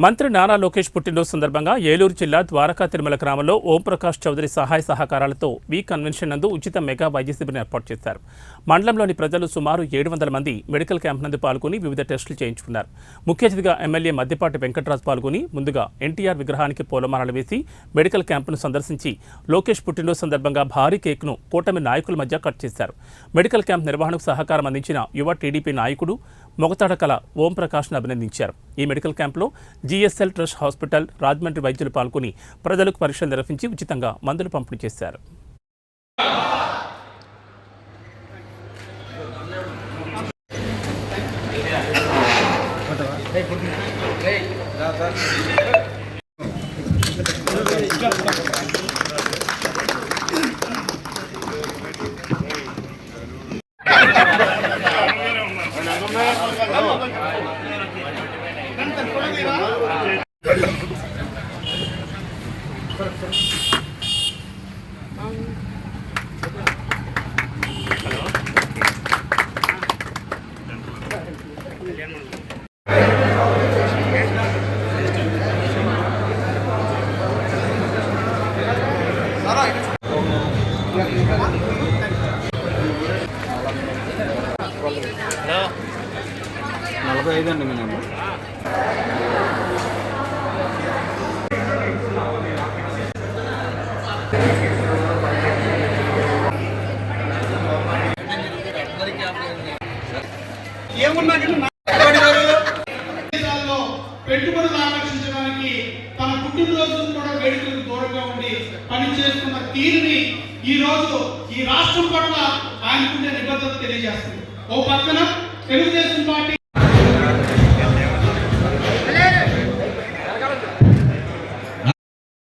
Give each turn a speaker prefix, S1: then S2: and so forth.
S1: మంత్రి నారా లోకేష్ పుట్టినరోజు సందర్భంగా ఏలూరు జిల్లా ద్వారకా తిరుమల గ్రామంలో ఓంప్రకాష్ చౌదరి సహాయ సహకారాలతో వి కన్వెన్షన్ నందు ఉచిత మెగా వైద్య శిబిరం ఏర్పాటు చేశారు. మండలంలోని ప్రజలు సుమారు 700 మంది మెడికల్ క్యాంప్ నందు పాల్గొని వివిధ టెస్టులు చేయించుకున్నారు. ముఖ్య అతిథిగా ఎమ్మెల్యే మద్దిపాటి వెంకటరాజు పాల్గొని ముందుగా ఎన్టీఆర్ విగ్రహానికి పూలమాలలు వేసి మెడికల్ క్యాంపును సందర్శించి లోకేష్ పుట్టినరోజు సందర్భంగా భారీ కేక్ను కూటమి నాయకుల మధ్య కట్ చేశారు. మెడికల్ క్యాంప్ నిర్వహణకు సహకారం అందించిన యువ టీడీపీ నాయకుడు మొగతాడకల ఓంప్రకాష్ను అభినందించారు. ఈ మెడికల్ క్యాంపులో జిఎస్ఎల్ ట్రస్ట్ హాస్పిటల్ రాజమండ్రి వైద్యులు పాల్గొని ప్రజలకు పరీక్షలు నిర్వహించి ఉచితంగా మందులు పంపిణీ చేశారు.
S2: నలభై ఐదు అండి మీ నెంబర్.
S3: పెట్టుబడులు ఆకర్షించడానికి తన పుట్టినరోజు కూడా వేడుకలకు దూరంగా ఉండి పనిచేస్తున్న తీరుని ఈ రోజు ఈ రాష్ట్రం పట్ల ఆయనకుండే నిబద్ధత తెలియజేస్తుంది. ఓ పక్కన తెలుగుదేశం పార్టీ